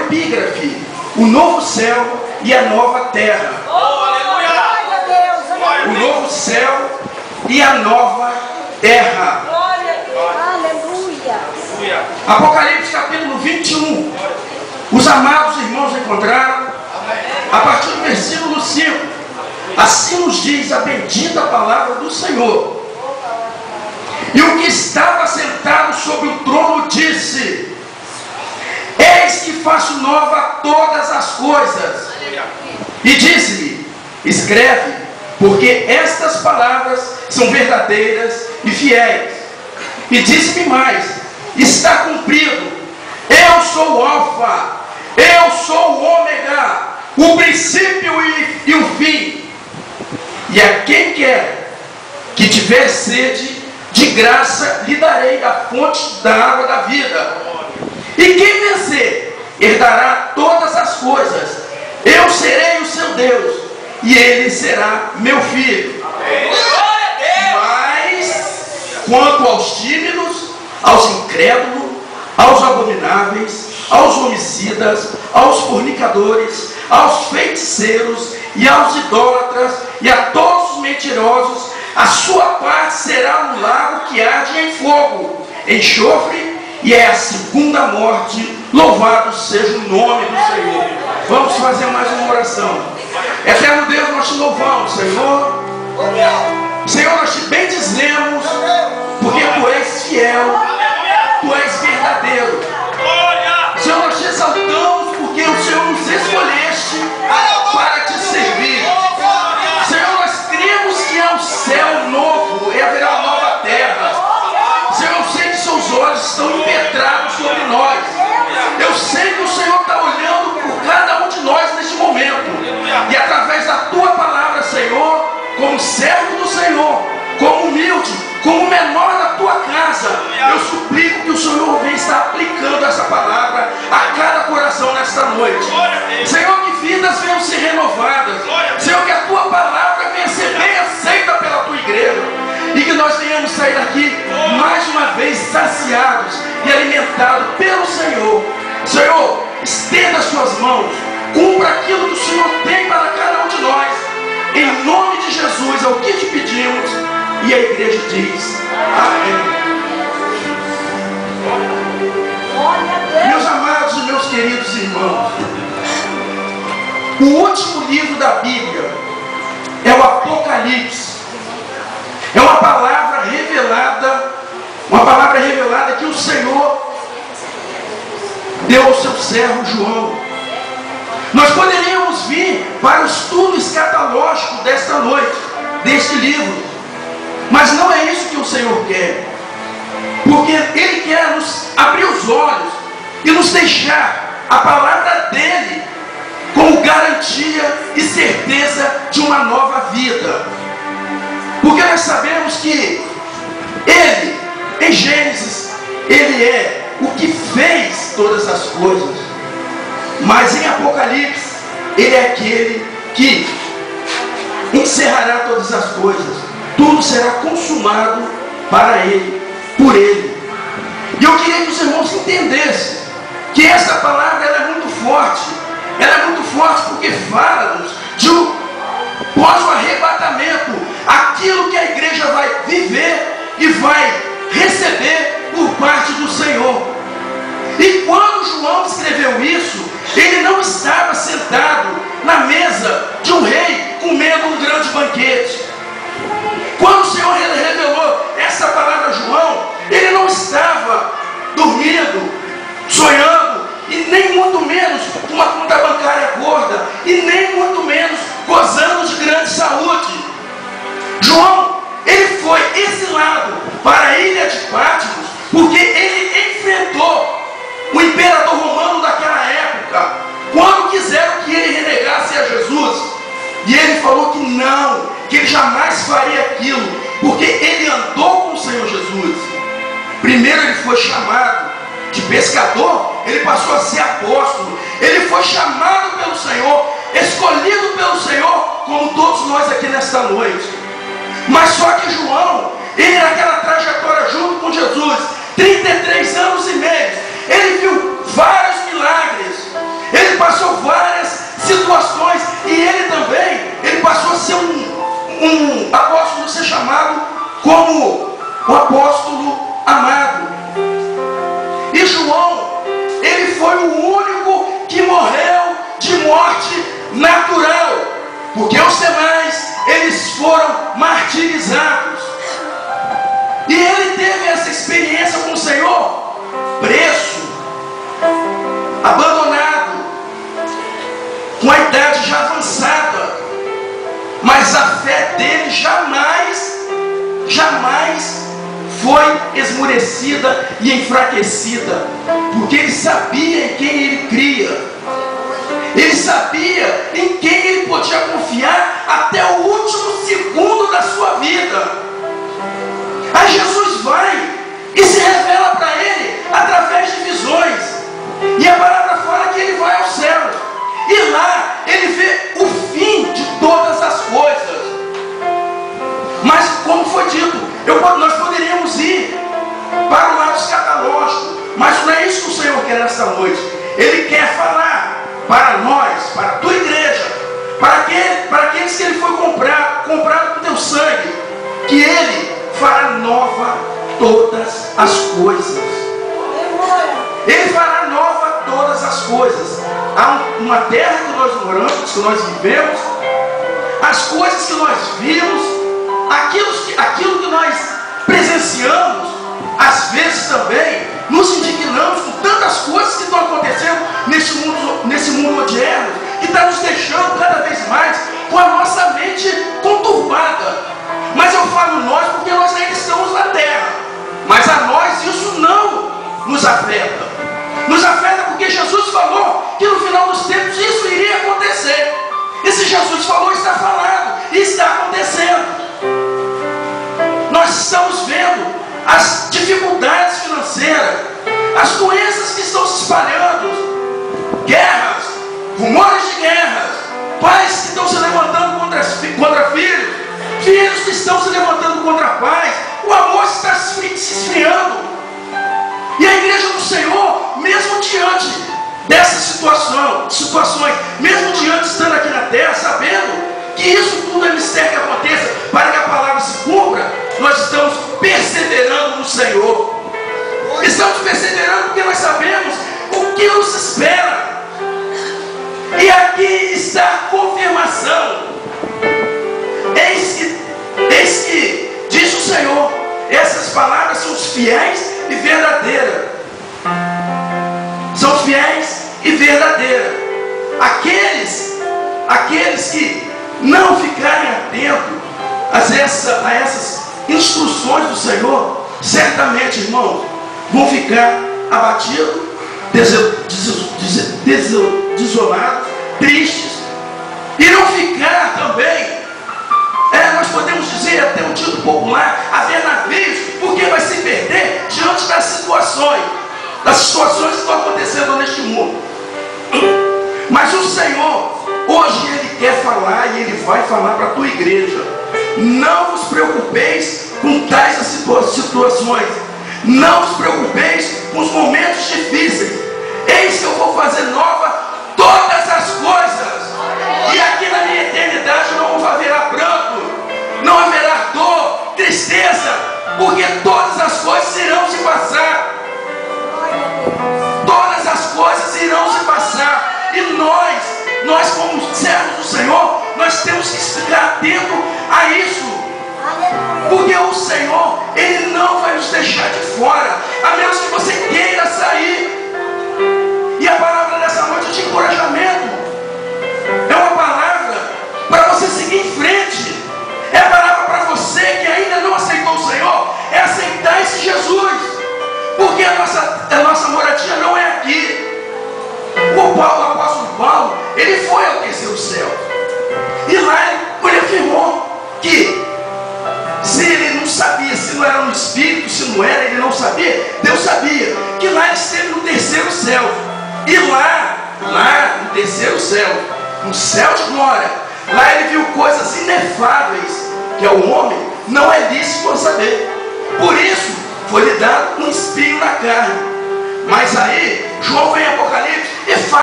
epígrafe: o novo céu e a nova terra. O novo céu e a nova terra. Apocalipse capítulo 21. Os amados irmãos encontraram a partir do versículo 5. Assim nos diz a bendita palavra do Senhor. E o que estava sentado sobre o trono disse: eis que faço nova todas as coisas. E disse-lhe: escreve, porque estas palavras são verdadeiras e fiéis. E disse-me mais: está cumprido. Eu sou o Alfa, eu sou o Ômega, o princípio e o fim. E a quem quer que tiver sede, de graça lhe darei da fonte da água da vida. E quem vencer, herdará todas as coisas. Eu serei o seu Deus, e ele será meu filho. Mas, quanto aos tímidos, aos incrédulos, aos abomináveis, aos homicidas, aos fornicadores, aos feiticeiros e aos idólatras e a todos os mentirosos, a sua parte será no lago que arde em fogo, enxofre, e é a segunda morte. Louvado seja o nome do Senhor. Vamos fazer mais uma oração. Eterno Deus, nós te louvamos, Senhor. Senhor, nós te bendizemos, porque tu és fiel, tu és verdadeiro. Senhor, nós te exaltamos, porque o Senhor nos escolheste para te servir. Senhor, nós cremos que há um céu novo e haverá uma nova terra. Senhor, eu sei que seus olhos estão impetrados sobre nós. Eu sei que o Senhor está olhando por cada um de nós neste momento. E através da tua palavra, Senhor, como servo do Senhor, como humilde, como menor da tua casa, eu suplico que o Senhor venha estar aplicando essa palavra a cada coração nesta noite. Senhor, que vidas venham ser renovadas. Senhor, que a tua palavra venha ser bem aceita pela tua igreja. E que nós venhamos sair daqui mais uma vez saciados e alimentados pelo Senhor. Senhor, estenda as suas mãos, cumpra aquilo que o Senhor tem para cada um de nós. Em nome de Jesus é o que te pedimos. E a igreja diz: amém. Meus amados e meus queridos irmãos, o último livro da Bíblia é o Apocalipse. É uma palavra revelada que o Senhor deu ao seu servo João. Nós poderíamos vir para o estudo escatológico desta noite, deste livro, mas não é isso que o Senhor quer, porque Ele quer nos abrir os olhos e nos deixar a palavra dEle como garantia e certeza de uma nova vida. Porque nós sabemos que Ele, em Gênesis, Ele é o que fez todas as coisas. Mas em Apocalipse, Ele é aquele que encerrará todas as coisas. Tudo será consumado para Ele, por Ele. E eu queria que os irmãos entendessem que essa palavra ela é muito forte. Ela é muito forte porque fala-nos de pós o arrebatamento, aquilo que a igreja vai viver e vai receber por parte do Senhor. E quando João escreveu isso, ele não estava sentado na mesa de um rei comendo um grande banquete. Quando o Senhor revelou essa palavra a João, ele não estava dormindo, sonhando, e nem muito menos com uma conta bancária gorda, e nem muito menos gozando de grande saúde. João, ele foi exilado para a ilha de Patmos, porque ele enfrentou o imperador romano daquela época, quando quiseram que ele renegasse a Jesus. E ele falou que não, que ele jamais faria aquilo, porque ele andou com o Senhor Jesus. Primeiro ele foi chamado de pescador, ele passou a ser apóstolo. Ele foi chamado pelo Senhor, escolhido pelo Senhor, como todos nós aqui nesta noite. Mas só que João, ele naquela trajetória junto com Jesus, 33 anos e meio, ele viu vários milagres. E ele também, ele passou a ser um apóstolo, a ser chamado como o apóstolo amado. E João, ele foi o único que morreu de morte natural, porque os demais, eles foram martirizados. E ele teve essa experiência com o Senhor, preso, abandonado, com a idade já avançada, mas a fé dele jamais foi esmurecida e enfraquecida, porque ele sabia em quem ele cria, ele sabia em quem ele podia confiar até o último segundo da sua vida. Aí Jesus vai e se revela para ele através de visões, e a palavra fala que ele vai ao céu, e lá ele vê o fim de todas as coisas. Mas como foi dito, nós poderíamos ir para o lado escatológico, mas não é isso que o Senhor quer nessa noite. Ele quer falar para nós, para a tua igreja, para aqueles que ele foi comprado com teu sangue, que ele fará nova todas as coisas. Ele fará nova todas as coisas. Há uma terra que nós moramos, que nós vivemos, as coisas que nós vimos, aquilo que nós presenciamos, às vezes também nos indignamos com tantas coisas que estão acontecendo nesse mundo moderno, que está nos deixando cada vez mais com a nossa mente conturbada. Mas eu falo nós porque nós ainda estamos na terra, mas a nós isso não nos afeta. Nos afeta porque Jesus falou que no final dos tempos isso iria acontecer. E se Jesus falou, está falado e está acontecendo. Nós estamos vendo as dificuldades financeiras, as doenças que estão se espalhando, guerras, rumores de guerras, pais que estão se levantando contra filhos, filhos que estão se levantando contra pais. O amor está se esfriando. E a igreja do Senhor, mesmo diante dessas situações, mesmo diante de estando aqui na terra, sabendo que isso tudo é mistério que aconteça, para que a palavra se cumpra, nós estamos perseverando no Senhor. Estamos perseverando porque nós sabemos o que nos espera. E aqui está a confirmação. Eis que diz o Senhor, essas palavras são fiéis e verdadeiras. São fiéis e verdadeiras. Aqueles que não ficarem atentos a essas instruções do Senhor, certamente, irmãos, vão ficar abatidos, desolados, tristes, e não ficar também, nós podemos dizer até um título popular, a ver navios, porque vai se perder diante das situações que estão acontecendo neste mundo. Mas o Senhor, hoje Ele quer falar e Ele vai falar para a tua igreja. Não vos preocupeis com tais situações. Não vos preocupeis com os momentos difíceis. Eis que eu vou fazer nova todas as coisas. E aqui na minha eternidade não haverá pranto, não haverá dor, tristeza, porque todas as coisas irão se passar. Todas as coisas irão se passar. E nós como servos do Senhor, nós temos que ficar atento a isso. Porque o Senhor, Ele não vai nos deixar de fora, a menos que você queira sair. E a palavra dessa noite é de encorajamento. É uma palavra para você seguir em frente. É a palavra para você que ainda não aceitou o Senhor, é aceitar esse Jesus. Porque a nossa moradia não é aqui. O apóstolo Paulo, ele foi ao terceiro céu. E lá ele afirmou que se ele não sabia, se não era no Espírito, se não era, ele não sabia, Deus sabia que lá ele esteve no terceiro céu. E lá no terceiro céu, no céu de glória, lá ele viu coisas inefáveis que ao homem não é lícito saber. Por isso foi lhe dado um espinho na carne. Mas aí João vem em Apocalipse e fala